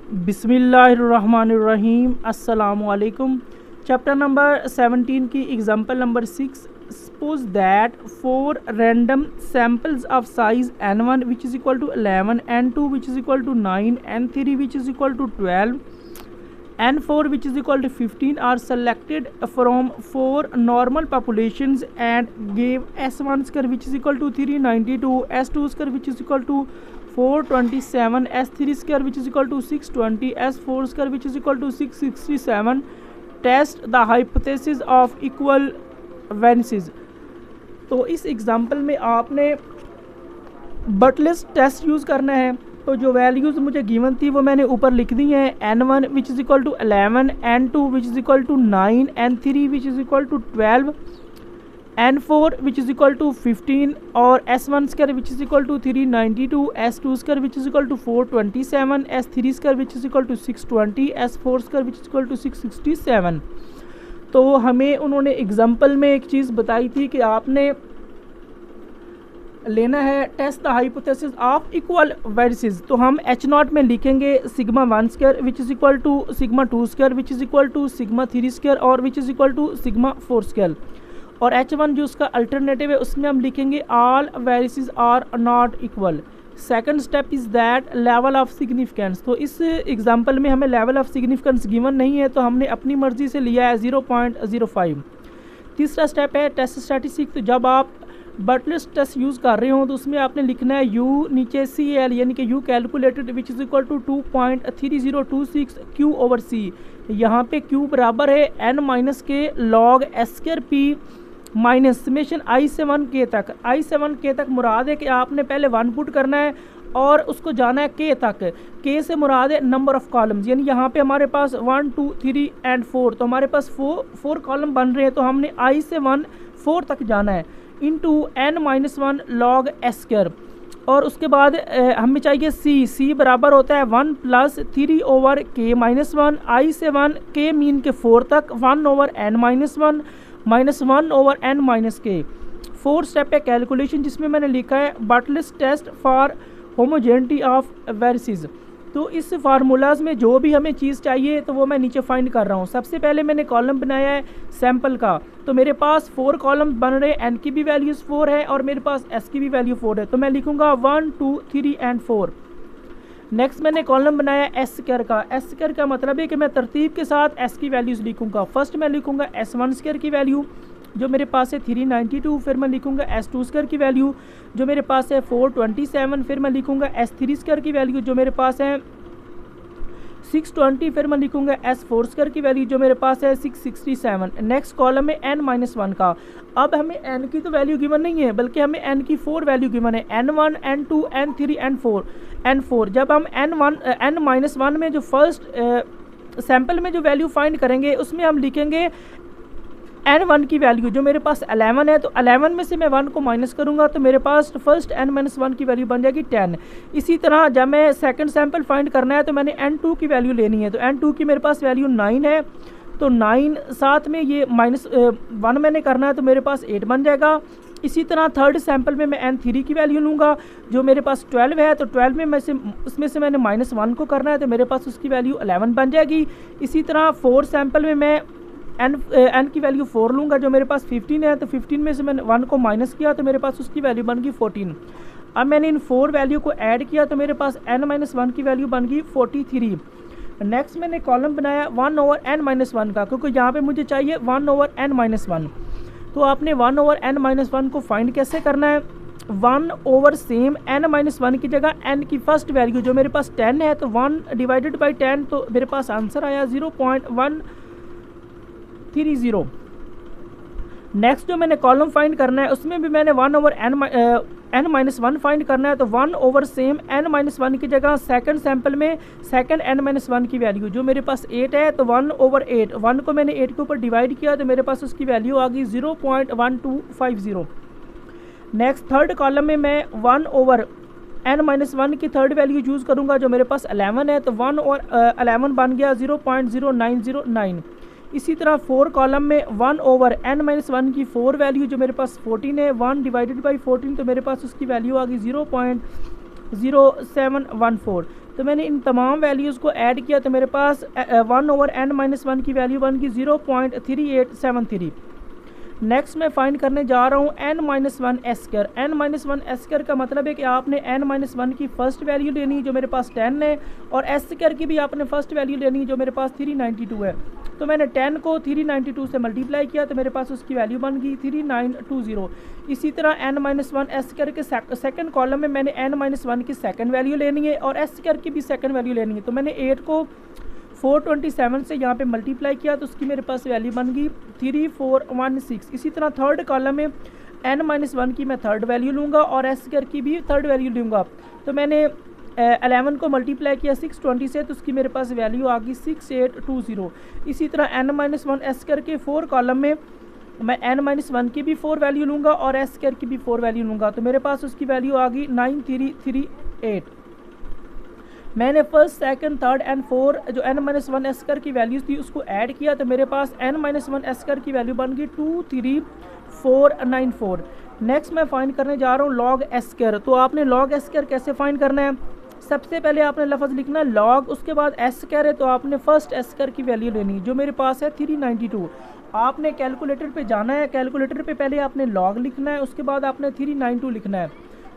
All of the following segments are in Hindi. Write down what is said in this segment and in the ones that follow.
बिस्मिल्लाहिर्रहमानिर्रहीम अस्सलामुअलैकुम। चैप्टर नंबर 17 की example number 6। Suppose that 4 random samples of size n1 which is equal to 11, n2 which is equal to 9, n3 which is equal to 12, n4 which is equal to 15 are selected from 4 normal populations and gave s1 square which is equal to 392, s2 square which is equal to 427, s3 square which is equal to 620, s4 square which is equal to 667. Test the hypothesis of equal variances। तो इस एग्जांपल में आपने बटलेस टेस्ट यूज़ करना है। तो जो वैल्यूज़ मुझे गिवन थी वो मैंने ऊपर लिख दी हैं। n1 which is equal to 11, n2 which is equal to 9, n3 which is equal to 12, n4 which is equal to 15 और s1 square which is equal to 392, s2 square which is equal to 427, s3 square which is equal to 620, s4 square which is equal to 667। तो हमें उन्होंने एग्जाम्पल में एक चीज़ बताई थी कि आपने लेना है test the hypothesis of equal variances. तो हम h0 में लिखेंगे sigma 1 square which is equal to sigma 2 square which is equal to sigma 3 square और which is equal to sigma 4 square. और h1 जो उसका अल्टरनेटिव है उसमें हम लिखेंगे all variances are not equal. Second step is that level of significance. तो इस एग्जांपल में हमें लेवल ऑफ सिग्निफिकेंस गिवन नहीं है तो हमने अपनी मर्ज़ी से लिया है 0.05। तीसरा स्टेप है टेस्ट स्टैटिस्टिक। तो जब आप बटलेस टेस्ट यूज़ कर रहे हो तो उसमें आपने लिखना है u नीचे CL यानी कि u calculated which is equal to 2.3026 q over c। यहाँ पे q बराबर है n minus k log s square p minus summation i से 1k तक। i से 1k तक मुराद है कि आपने पहले 1 पुट करना है और उसको जाना है k तक। k से मुराद है नंबर ऑफ़ कॉलम्स, यानी यहाँ पे हमारे पास 1 2 3 एंड 4, तो हमारे पास 4 कॉलम बन रहे हैं। तो हमने i से 1 4 तक जाना है into n-1 log s square. और उसके बाद हमें चाहिए c बराबर होता है 1 plus 3 over k minus 1, i से 1 k मीन के 4 तक 1 over n-1 minus 1 over n minus k। 4 step है कैलकुलेशन जिसमें मैंने लिखा है Bartlett's test for homogeneity of variances. तो इस फार्मूलाज में जो भी हमें चीज़ चाहिए तो वो मैं नीचे फाइंड कर रहा हूँ। सबसे पहले मैंने कॉलम बनाया है सैंपल का, तो मेरे पास 4 कॉलम बन रहे हैं, n की भी वैल्यूज़ 4 है और मेरे पास s की भी वैल्यू 4 है। तो मैं लिखूँगा 1 2 3 एंड 4। नेक्स्ट मैंने कॉलम बनाया s स्क्वायर का। s स्क्वायर का मतलब है कि मैं तरतीब के साथ s की वैल्यूज़ लिखूँगा। फर्स्ट मैं लिखूँगा s1 स्क्वायर की वैल्यू जो मेरे पास है 392, फिर मैं लिखूँगा s2 स्क्वायर की वैल्यू जो मेरे पास है 427, फिर मैं लिखूँगा s3 स्क्वायर की वैल्यू जो मेरे पास है 620, फिर मैं लिखूँगा s4 स्क्वायर की वैल्यू जो मेरे पास है 667। नेक्स्ट कॉलम में n-1 का। अब हमें n की तो वैल्यू गिवन नहीं है बल्कि हमें n की 4 वैल्यू गिवन है, n1 n2 n3 n4। जब हम n-1 में जो फर्स्ट सैम्पल में जो वैल्यू फाइंड करेंगे उसमें हम लिखेंगे n1 की वैल्यू जो मेरे पास 11 है, तो 11 में से मैं 1 को माइनस करूंगा तो मेरे पास फर्स्ट n-1 की वैल्यू बन जाएगी 10। इसी तरह जब मैं सेकंड सैंपल फाइंड करना है तो मैंने n2 की वैल्यू लेनी है, तो n2 की मेरे पास वैल्यू 9 है, तो 9 साथ में ये -1 मैंने करना है तो मेरे पास 8 बन जाएगा। इसी तरह थर्ड सैंपल में मैं n3 की वैल्यू लूँगा जो मेरे पास 12 है, तो 12 में उसमें से मैंने -1 को करना है तो मेरे पास उसकी वैल्यू 11 बन जाएगी। इसी तरह 4 सैंपल में मैं n की वैल्यू 4 लूँगा जो मेरे पास 15 है, तो 15 में से मैंने 1 को माइनस किया तो मेरे पास उसकी वैल्यू बन गई 14। अब मैंने इन 4 वैल्यू को ऐड किया तो मेरे पास n-1 की वैल्यू बन गई 43। नेक्स्ट मैंने कॉलम बनाया 1 ओवर n-1 का, क्योंकि यहाँ पे मुझे चाहिए 1 ओवर n-1। तो आपने 1 ओवर n-1 को फाइंड कैसे करना है, 1 ओवर सेम n-1 की जगह n की फर्स्ट वैल्यू जो मेरे पास 10 है तो 1 डिवाइडेड बाई 10, तो मेरे पास आंसर आया 0.130। नेक्स्ट जो मैंने कॉलम फाइंड करना है उसमें भी मैंने 1 ओवर n-1 फाइंड करना है, तो 1 ओवर सेम n-1 की जगह सेकंड सैंपल में सेकंड n-1 की वैल्यू जो मेरे पास 8 है, तो 1 ओवर 8, 1 को मैंने 8 के ऊपर डिवाइड किया तो मेरे पास उसकी वैल्यू आ गई 0.1250। नेक्स्ट थर्ड कॉलम में मैं 1 ओवर n-1 की थर्ड वैल्यू यूज़ करूँगा जो मेरे पास 11 है, तो 1 और 11 बन गया 0.0909। इसी तरह 4 कॉलम में 1 ओवर n-1 की 4 वैल्यू जो मेरे पास 14 है, 1 डिवाइडेड बाई 14 तो मेरे पास उसकी वैल्यू आ गई 0.0714। तो मैंने इन तमाम वैल्यूज़ को ऐड किया तो मेरे पास 1/n-1 की वैल्यू बन गई 0.3873। नेक्स्ट मैं फाइंड करने जा रहा हूँ n-1 s²। n-1 s² का मतलब है कि आपने n-1 की फ़र्स्ट वैल्यू लेनी है जो मेरे पास 10 है, और s² की भी आपने फ़र्स्ट वैल्यू लेनी है जो मेरे पास 392 है। तो मैंने 10 को 392 से मल्टीप्लाई किया तो मेरे पास उसकी वैल्यू बन गई 3920। इसी तरह n-1 s² के सेकंड कॉलम में मैंने n-1 की सेकंड वैल्यू लेनी है और s² की भी सेकंड वैल्यू लेनी है। तो मैंने 8 को 427 से यहाँ पे मल्टीप्लाई किया तो उसकी मेरे पास वैल्यू बन गई 3416। इसी तरह थर्ड कॉलम में n-1 की मैं थर्ड वैल्यू लूँगा और s² की भी थर्ड वैल्यू लूँगा। तो मैंने 11 को मल्टीप्लाई किया 620 से तो उसकी मेरे पास वैल्यू आ गई 6820। इसी तरह n-1 s² के 4 कॉलम में मैं n-1 की भी 4 वैल्यू लूँगा और s² की भी 4 वैल्यू लूँगा। तो मेरे पास उसकी वैल्यू आ गई 9338। मैंने फर्स्ट सेकंड थर्ड एंड 4 जो n-1 s² की वैल्यूज़ थी उसको ऐड किया तो मेरे पास n-1 s² की वैल्यू बन गई 23494। नेक्स्ट मैं फाइंड करने जा रहा हूँ log s²। तो आपने log s² कैसे फाइंड करना है? सबसे पहले आपने लफ्ज़ लिखना है log, उसके बाद s² है तो आपने फर्स्ट s² की वैल्यू लेनी जो मेरे पास है 392। आपने कैलकुलेटर पे जाना है, कैलकुलेटर पे पहले आपने log लिखना है, उसके बाद आपने 392 लिखना है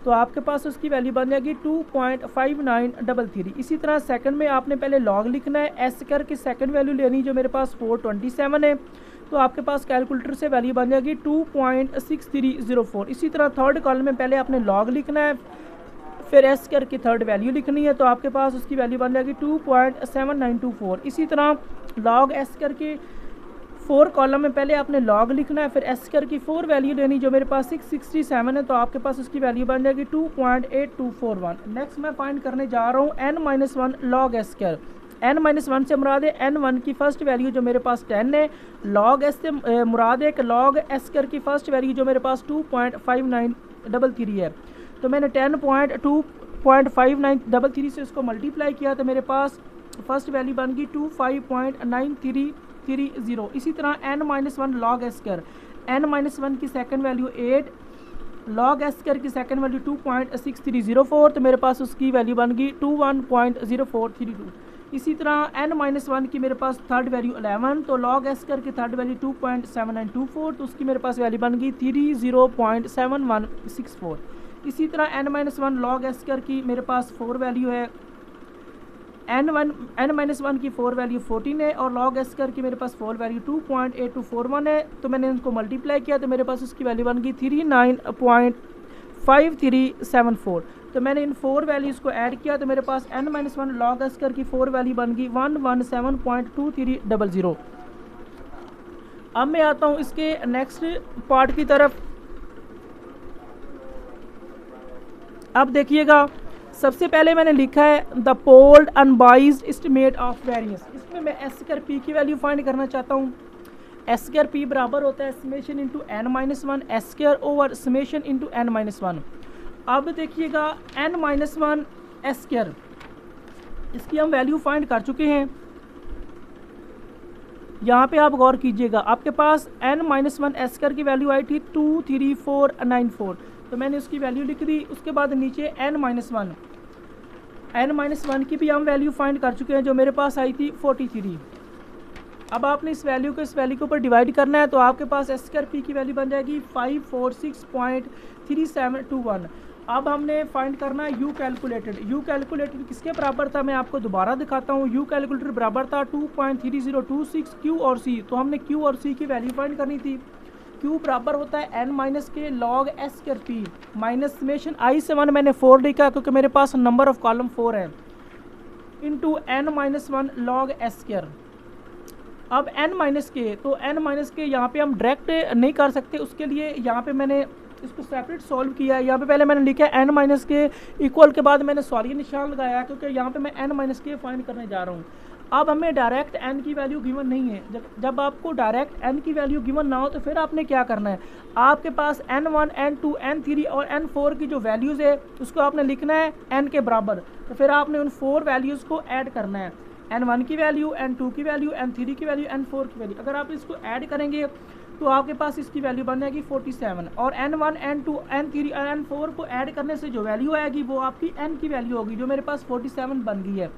तो आपके पास उसकी वैल्यू बन जाएगी 2.5933। इसी तरह सेकंड में आपने पहले log लिखना है, s² की सेकंड वैल्यू लेनी जो मेरे पास 427 है तो आपके पास कैलकुलेटर से वैल्यू बन जाएगी 2.6304। इसी तरह थर्ड कॉलम में पहले आपने log लिखना है, फिर s² की थर्ड वैल्यू लिखनी है तो आपके पास उसकी वैल्यू बन जाएगी 2.7924। इसी तरह log s² की 4 कॉलम में पहले आपने log लिखना है, फिर s² की 4 वैल्यू लेनी जो मेरे पास 667 है तो आपके पास उसकी वैल्यू बन जाएगी 2.8241। नेक्स्ट मैं फाइंड करने जा रहा हूँ n-1 log s²। n-1 से मुराद है n1 की फ़र्स्ट वैल्यू जो मेरे पास 10 है, log s से मुराद है कि log s² की फ़र्स्ट वैल्यू जो मेरे पास 2.5933 है। तो मैंने 10.2.5933 से उसको मल्टीप्लाई किया तो मेरे पास फर्स्ट वैल्यू बन गई 25.9330। इसी तरह n-1 log s², n-1 की सेकंड वैल्यू 8, log s² की सेकंड वैल्यू 2.6304 तो मेरे पास उसकी वैल्यू बन गई 21.0432। इसी तरह n-1 की मेरे पास थर्ड वैल्यू 11 तो log s² की थर्ड वैल्यू 2.7924 तो उसकी मेरे पास वैल्यू बन गई 30.7164। इसी तरह n-1 log s² की मेरे पास 4 वैल्यू है, n-1 की 4 वैल्यू 14 है और log s² की मेरे पास 4 वैल्यू 2.8241 है। तो मैंने उनको मल्टीप्लाई किया तो मेरे पास उसकी वैल्यू बन गई 39.5374। तो मैंने इन 4 वैल्यूज़ को ऐड किया तो मेरे पास n-1 log s² की 4 वैल्यू बन गई 117.2300। अब मैं आता हूँ इसके नेक्स्ट पार्ट की तरफ। अब देखिएगा, सबसे पहले मैंने लिखा है the polled unbiased estimate of variance. इसमें मैं s² p की वैल्यू फाइंड करना चाहता हूँ। s² p बराबर होता है summation into n-1 s² over summation into n-1। अब देखिएगा n-1 s², इसकी हम वैल्यू फाइंड कर चुके हैं। यहाँ पे आप गौर कीजिएगा, आपके पास n-1 s² की वैल्यू आई थी 23494 तो मैंने उसकी वैल्यू लिख दी। उसके बाद नीचे n-1 की भी हम वैल्यू फाइंड कर चुके हैं जो मेरे पास आई थी 43। अब आपने इस वैल्यू को इस वैल्यू के ऊपर डिवाइड करना है तो आपके पास s² p की वैल्यू बन जाएगी 546.3721। अब हमने फाइंड करना है u कैलकुलेटेड किसके बराबर था, मैं आपको दोबारा दिखाता हूँ। u कैलकुलेटेड बराबर था 2.3026 q और c। तो हमने q और c की वैल्यू फाइंड करनी थी। q बराबर होता है n- के log s² p minus summation i से 1 मैंने 4 लिखा क्योंकि मेरे पास नंबर ऑफ कॉलम 4 है, इंटू n-1 log s²। अब n- के यहाँ पे हम डायरेक्ट नहीं कर सकते, उसके लिए यहाँ पे मैंने इसको सेपरेट सॉल्व किया है। यहाँ पे पहले मैंने लिखा है n- के इक्वल के बाद मैंने सॉरी निशान लगाया क्योंकि यहाँ पे मैं n- के फाइंड करने जा रहा हूँ। अब हमें डायरेक्ट n की वैल्यू गिवन नहीं है। जब आपको डायरेक्ट n की वैल्यू गिवन ना हो तो फिर आपने क्या करना है, आपके पास n1 n2 n3 और n4 की जो वैल्यूज़ है उसको आपने लिखना है n के बराबर। तो फिर आपने उन 4 वैल्यूज़ को ऐड करना है, n1 की वैल्यू, n2 की वैल्यू, n3 की वैल्यू, n4 की वैल्यू। अगर आप इसको ऐड करेंगे तो आपके पास इसकी वैल्यू बन जाएगी 47 और n1 n2 n3 और n4 को ऐड करने से जो वैल्यू आएगी वो आपकी n की वैल्यू होगी, जो मेरे पास 47 बन गई है।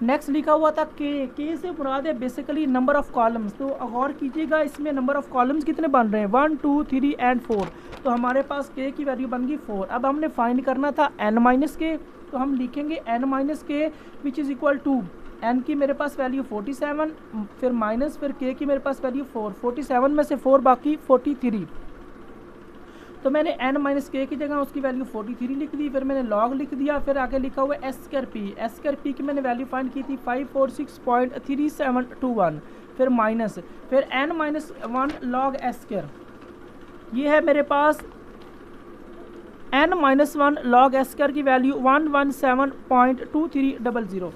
नेक्स्ट लिखा हुआ था के से मुराद है बेसिकली नंबर ऑफ कॉलम्स। तो गौर कीजिएगा इसमें नंबर ऑफ कॉलम्स कितने बन रहे हैं 1 2 3 एंड 4। तो हमारे पास के की वैल्यू बन गई 4। अब हमने फाइंड करना था n माइनस के, तो हम लिखेंगे n minus k which is equal to n की मेरे पास वैल्यू 47 फिर माइनस फिर k की मेरे पास वैल्यू 4, 47 में से 4 बाकी 43। तो मैंने n माइनस के की जगह उसकी वैल्यू 43 लिख दी, फिर मैंने लॉग लिख दिया, फिर आगे लिखा हुआ एस स्क्वायर पी की मैंने वैल्यू फाइंड की थी 546.3721, फिर माइनस फिर n minus 1 log S square, ये है मेरे पास n minus 1 log S square की वैल्यू 117.2300।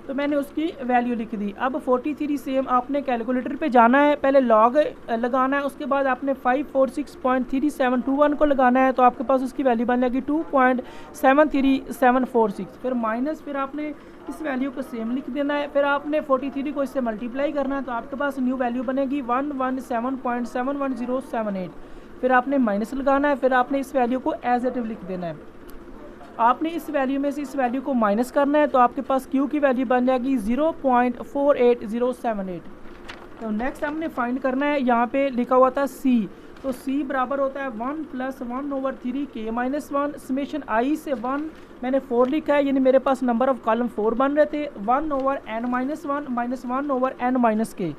तो मैंने उसकी वैल्यू लिख दी। अब 43 सेम आपने कैलकुलेटर पे जाना है, पहले लॉग लगाना है, उसके बाद आपने 546.3721 को लगाना है, तो आपके पास उसकी वैल्यू बन जाएगी 2.73746, फिर माइनस फिर आपने इस वैल्यू को सेम लिख देना है, फिर आपने 43 को इससे मल्टीप्लाई करना है, तो आपके पास न्यू वैल्यू बनेगी 117.71078, फिर आपने माइनस लगाना है, फिर आपने इस वैल्यू को एज इट इज लिख देना है। आपने इस वैल्यू में से इस वैल्यू को माइनस करना है, तो आपके पास Q की वैल्यू बन जाएगी 0.48078। तो नेक्स्ट हमने फाइंड करना है, यहाँ पे लिखा हुआ था C, तो C बराबर होता है 1 + 1/3 k - 1 समेशन I से 1 मैंने 4 लिखा है, यानी मेरे पास नंबर ऑफ कॉलम 4 बन रहे थे, 1/n - 1 - 1/n - k।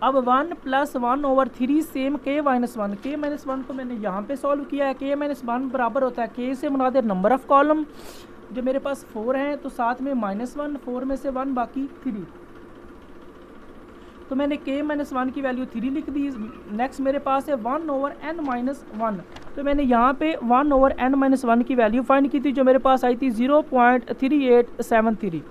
अब 1 + 1/3 सेम k - 1 को मैंने यहाँ पे सॉल्व किया है। k - 1 बराबर होता है k से मुराद है नंबर ऑफ कॉलम, जो मेरे पास 4 हैं, तो साथ में -1, 4 में से 1 बाकी 3, तो मैंने k - 1 की वैल्यू 3 लिख दी। नेक्स्ट मेरे पास है 1/n - 1, तो मैंने यहाँ पे 1/n - 1 की वैल्यू फाइंड की थी, जो मेरे पास आई थी 0.3873।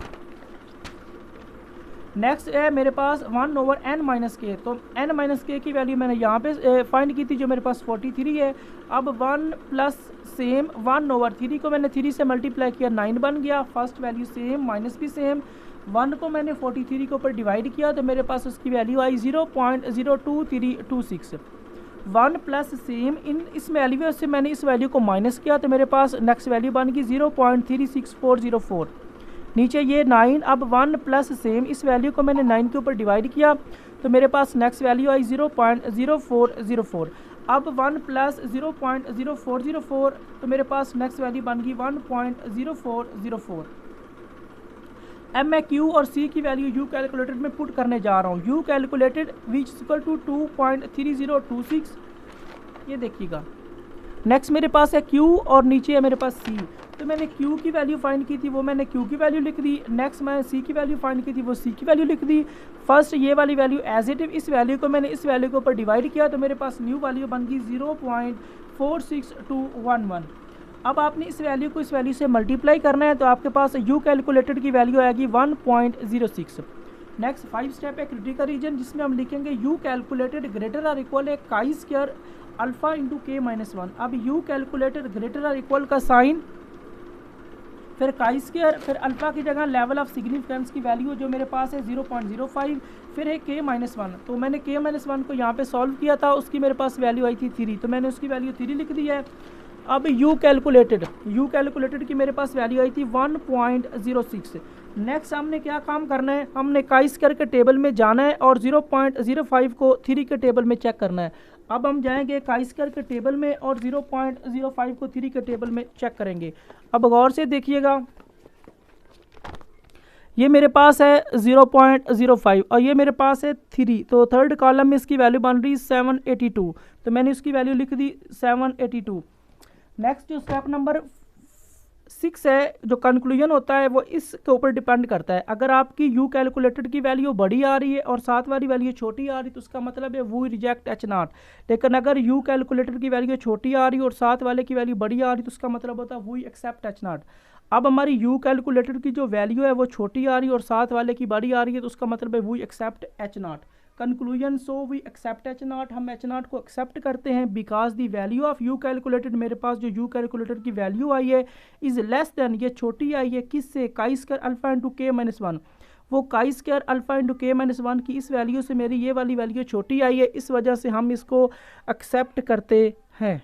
नेक्स्ट है मेरे पास 1/n - k, तो n - k की वैल्यू मैंने यहाँ पे फाइंड की थी, जो मेरे पास 43 है। अब 1 प्लस सेम 1/3 को मैंने 3 से मल्टीप्लाई किया, 9 बन गया, फर्स्ट वैल्यू सेम माइनस भी सेम, 1 को मैंने 43 के ऊपर डिवाइड किया, तो मेरे पास उसकी value I 0.02326। 1 plus same in इस वैल्यू से मैंने इस वैल्यू को माइनस किया, तो मेरे पास नेक्स्ट वैल्यू बन गई 0.36404। नीचे ये 9, अब 1 प्लस सेम इस वैल्यू को मैंने 9 के ऊपर डिवाइड किया, तो मेरे पास नेक्स्ट वैल्यू आई 0.0404। अब 1 प्लस 0.0404, तो मेरे पास नेक्स्ट वैल्यू बन गई 1.0404। अब मैं Q और C की वैल्यू U कैलकुलेटेड में पुट करने जा रहा हूँ। U calculated which equal to 2.3026, ये देखिएगा। नेक्स्ट मेरे पास है Q और नीचे है मेरे पास C, तो मैंने Q की वैल्यू फाइंड की थी, वो मैंने Q की वैल्यू लिख दी। नेक्स्ट मैंने C की वैल्यू फाइंड की थी, वो C की वैल्यू लिख दी। फर्स्ट ये वाली वैल्यू एज इट इज, इस वैल्यू को मैंने इस वैल्यू के ऊपर डिवाइड किया, तो मेरे पास न्यू वैल्यू बन गई 0.46211। अब आपने इस वैल्यू को इस वैल्यू से मल्टीप्लाई करना है, तो आपके पास U कैलकुलेटेड की वैल्यू आएगी 1.06। नेक्स्ट 5 स्टेप है क्रिटिकल रीजन, जिसमें हम लिखेंगे U कैलकुलेटेड ग्रेटर और इक्वल है chi square alpha into k - 1। अब U कैलकुलेटेड ग्रेटर और इक्वल का साइन, फिर काई स्क्वायर, फिर अल्फा की जगह लेवल ऑफ सिग्निफिकेंस की वैल्यू जो मेरे पास है 0.05, फिर है k - 1। तो मैंने k - 1 को यहाँ पे सॉल्व किया था, उसकी मेरे पास वैल्यू आई थी 3, तो मैंने उसकी वैल्यू 3 लिख दी है। अब U कैलकुलेटेड की मेरे पास वैल्यू आई थी 1.06। नेक्स्ट हमने क्या काम करना है, हमने काई स्क्वायर के टेबल में जाना है और 0.05 को 3 के टेबल में चेक करना है। अब हम जाएंगे काई स्क्वायर के टेबल में और 0.05 को 3 के टेबल में चेक करेंगे। अब गौर से देखिएगा, ये मेरे पास है 0.05 और ये मेरे पास है 3, तो थर्ड कॉलम में इसकी वैल्यू बन रही 782, तो मैंने उसकी वैल्यू लिख दी 782। नेक्स्ट जो स्टेप नंबर 6 है, जो कंक्लूजन होता है, वो इसके ऊपर डिपेंड करता है। अगर आपकी U कैलकुलेटेड की वैल्यू बड़ी आ रही है और साथ वाली वैल्यू छोटी आ रही है, तो उसका मतलब है वो रिजेक्ट H0। लेकिन अगर U कैलकुलेटेड की वैल्यू छोटी आ रही है और साथ वाले की वैल्यू बड़ी आ रही है, तो उसका मतलब होता है वो एक्सेप्ट H0। अब हमारी U कैलकुलेटेड की जो वैल्यू है वो छोटी आ रही है और साथ वाले की बड़ी आ रही है, तो उसका मतलब है वो accept H0। Conclusion, so we accept H0, हम H0 को एक्सेप्ट करते हैं because the value of U calculated, मेरे पास जो U कैलकुलेटेड की वैल्यू आई है इज़ लेस देन, ये छोटी आई है किससे, chi square alpha into k - 1। वो काई स्क्वायर अल्फ़ा इंटू के माइनस 1 की इस वैल्यू से मेरी ये वाली वैल्यू छोटी आई है, इस वजह से हम इसको एक्सेप्ट करते हैं।